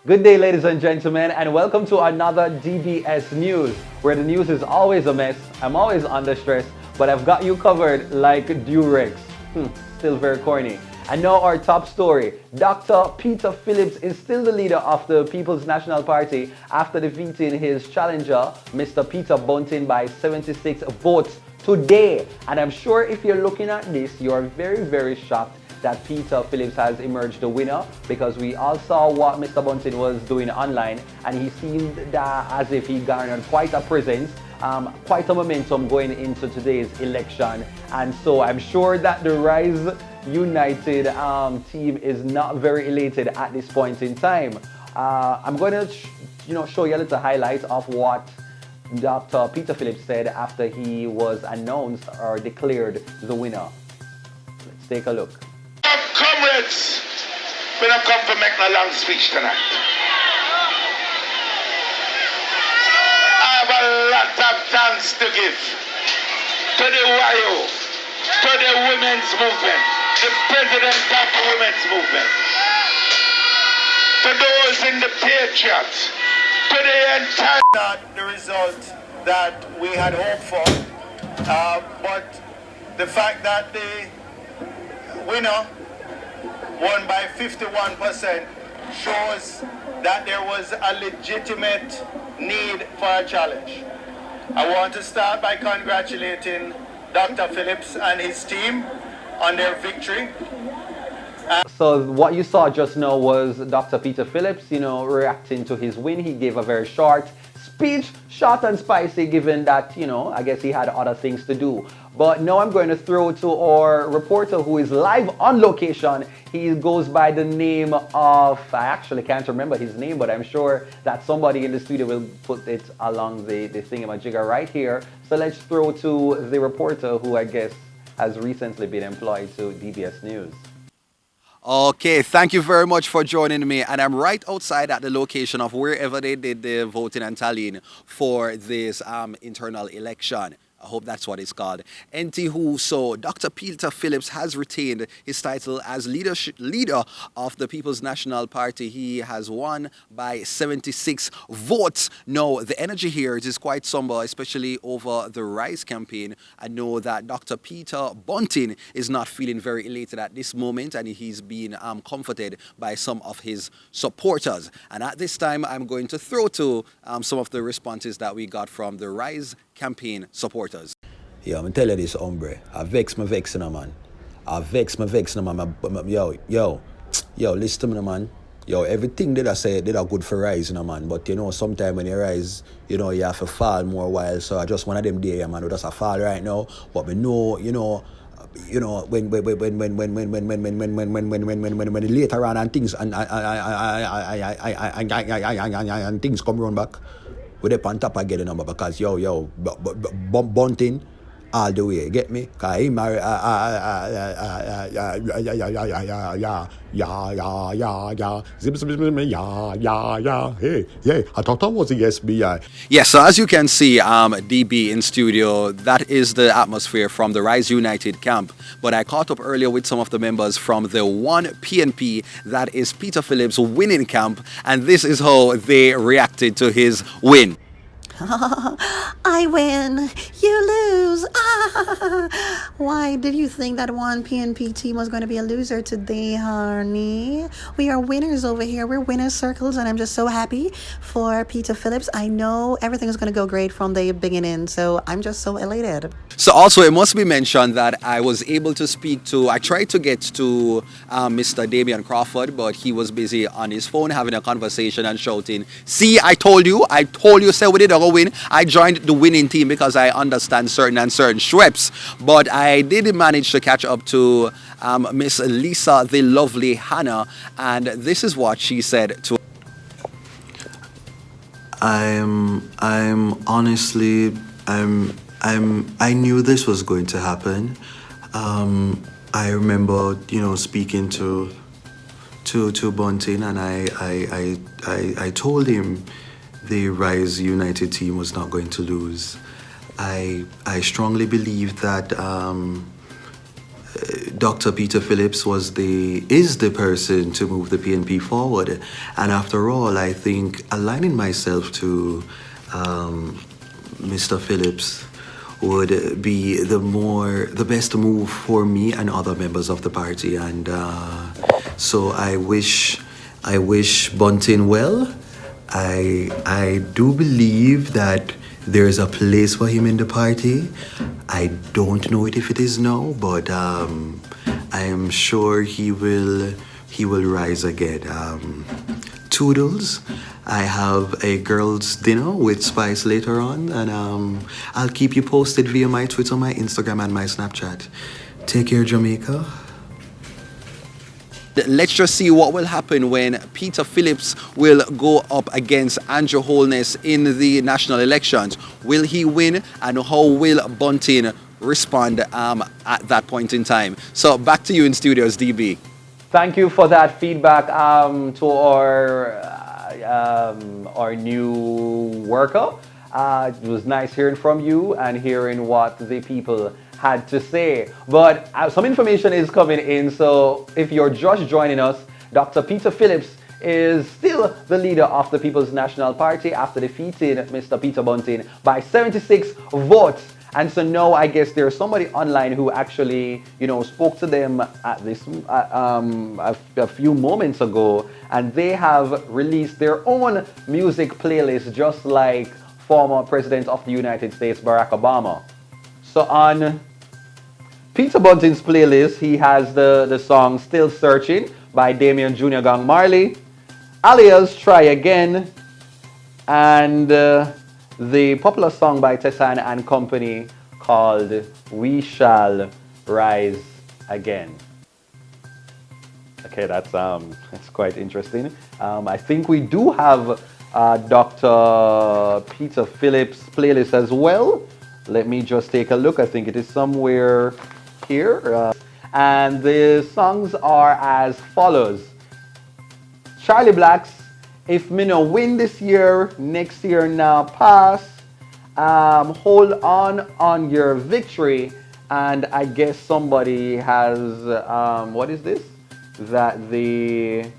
Good day, ladies and gentlemen, and welcome to another DBS News, where the news is always a mess. I'm always under stress, but I've got you covered like Durex. Still very corny. And now our top story. Dr. Peter Phillips is still the leader of the People's National Party after defeating his challenger, Mr. Peter Bunting, by 76 votes today. And I'm sure if you're looking at this, you're very, very shocked that Peter Phillips has emerged the winner, because we all saw what Mr. Bunting was doing online, and he seemed that as if he garnered quite a presence, quite a momentum going into today's election. And so I'm sure that the Rise United team is not very elated at this point in time. I'm going to show you a little highlight of what Dr. Peter Phillips said after he was announced or declared the winner. Let's take a look. Comrades, we don't come to make a long speech tonight. I have a lot of thanks to give to the YO, to the women's movement, the president of the women's movement, to those in the Patriots, to the entire... Not the result that we had hoped for, but the fact that the winner won by 51% shows that there was a legitimate need for a challenge. I want to start by congratulating Dr. Phillips and his team on their victory. So what you saw just now was Dr. Peter Phillips, reacting to his win. He gave a very short speech, short and spicy, given that, I guess he had other things to do. But now I'm going to throw to our reporter who is live on location. He goes by the name of, I actually can't remember his name, but I'm sure that somebody in the studio will put it along the thingamajigger right here. So let's throw to the reporter who I guess has recently been employed to DBS News. Okay, thank you very much for joining me. And I'm right outside at the location of wherever they did the voting and tallying for this internal election. I hope that's what it's called. So Dr. Peter Phillips has retained his title as leader of the People's National Party. He has won by 76 votes. Now, the energy here is quite somber, especially over the Rise campaign. I know that Dr. Peter Bunting is not feeling very elated at this moment, and he's been comforted by some of his supporters. And at this time, I'm going to throw to some of the responses that we got from the Rise campaign supporters. Yo, I'm tell you this, hombre. I vex my vexing, man. Yo, listen to me, man. Yo, everything that I say, they are good for Rise, man. But sometimes when you rise, you have to fall more while. So I just one of them days, man, we just a fall right now. But we know, when later on and things and things come round back, we dey on top again, because Bunting all the way, get me? Cause he married hey, I thought that was the SBI. Yes, so as you can see, DB in studio, that is the atmosphere from the Rise United camp. But I caught up earlier with some of the members from the One PNP, that is Peter Phillips' winning camp, and this is how they reacted to his win. I win, you lose. Why did you think that One PNP team was going to be a loser today, honey? We are winners over here. We're winners circles, and I'm just so happy for Peter Phillips. I know everything is going to go great from the beginning, so I'm just so elated. So also, it must be mentioned that I was able to I tried to get to Mr. Damian Crawford, but he was busy on his phone having a conversation and shouting, "See, I told you, say we did a win." I joined the winning team because I understand certain Schweppes. But I did manage to catch up to Miss Lisa, the lovely Hannah, and this is what she said to. I knew this was going to happen. I remember, speaking to Bunting, and I told him the Rise United team was not going to lose. I strongly believe that Dr. Peter Phillips is the person to move the PNP forward. And after all, I think aligning myself to Mr. Phillips would be the best move for me and other members of the party. And so I wish Bunting well. I do believe that there is a place for him in the party. I don't know if it is now, but I am sure he will rise again. Toodles. I have a girls' dinner with Spice later on, and I'll keep you posted via my Twitter, my Instagram, and my Snapchat. Take care, Jamaica. Let's just see what will happen when Peter Phillips will go up against Andrew Holness in the national elections. Will he win, and how will Bunting respond at that point in time? So back to you in studios, DB. Thank you for that feedback to our new worker. It was nice hearing from you and hearing what the people had to say. But some information is coming in, so if you're just joining us, Dr. Peter Phillips is still the leader of the People's National Party after defeating Mr. Peter Bunting by 76 votes. And so now I guess there's somebody online who actually, spoke to them at this a few moments ago, and they have released their own music playlist, just like former President of the United States, Barack Obama. So on Peter Bunting's playlist, he has the song Still Searching by Damian Jr. Gang Marley, Alias Try Again, and the popular song by Tessan and Company called We Shall Rise Again. Okay, that's quite interesting. I think we do have Dr. Peter Phillips' playlist as well. Let me just take a look. I think it is somewhere here. And the songs are as follows. Charlie Black's If Me No Win This Year, Next Year Now Pass. Hold on Your Victory. And I guess somebody has, what is this? That the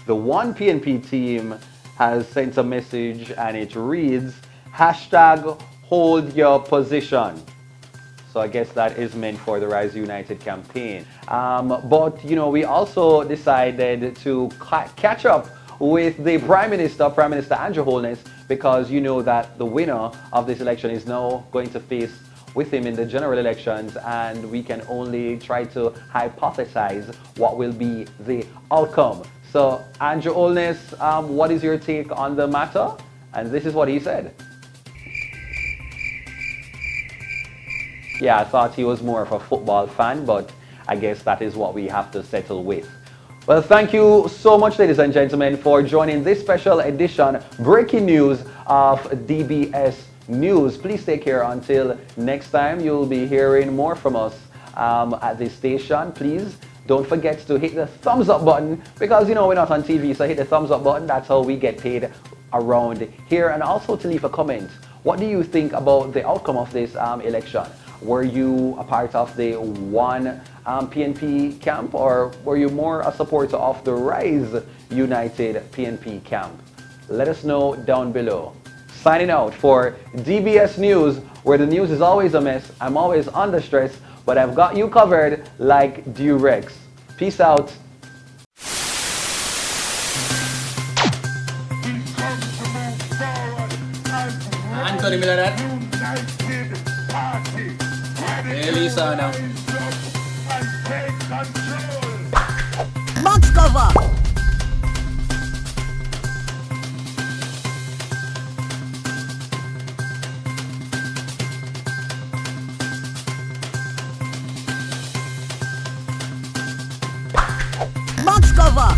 One PNP team has sent a message, and it reads, #Hold Your Position. So I guess that is meant for the Rise United campaign. But, we also decided to catch up with the Prime Minister Andrew Holness, because you know that the winner of this election is now going to face with him in the general elections, and we can only try to hypothesize what will be the outcome. So Andrew Holness, what is your take on the matter? And this is what he said. Yeah, I thought he was more of a football fan, but I guess that is what we have to settle with. Well, thank you so much, ladies and gentlemen, for joining this special edition, breaking news of DBS News. Please take care until next time. You'll be hearing more from us at this station. Please don't forget to hit the thumbs up button, because we're not on TV, so hit the thumbs up button. That's how we get paid around here. And also to leave a comment. What do you think about the outcome of this election? Were you a part of the One PNP camp, or were you more a supporter of the Rise United PNP camp? Let us know down below. Signing out for DBS News, where the news is always a mess. I'm always under stress, but I've got you covered like Durex. Peace out. Anthony Miller. Elisa now. Box cover. Box cover.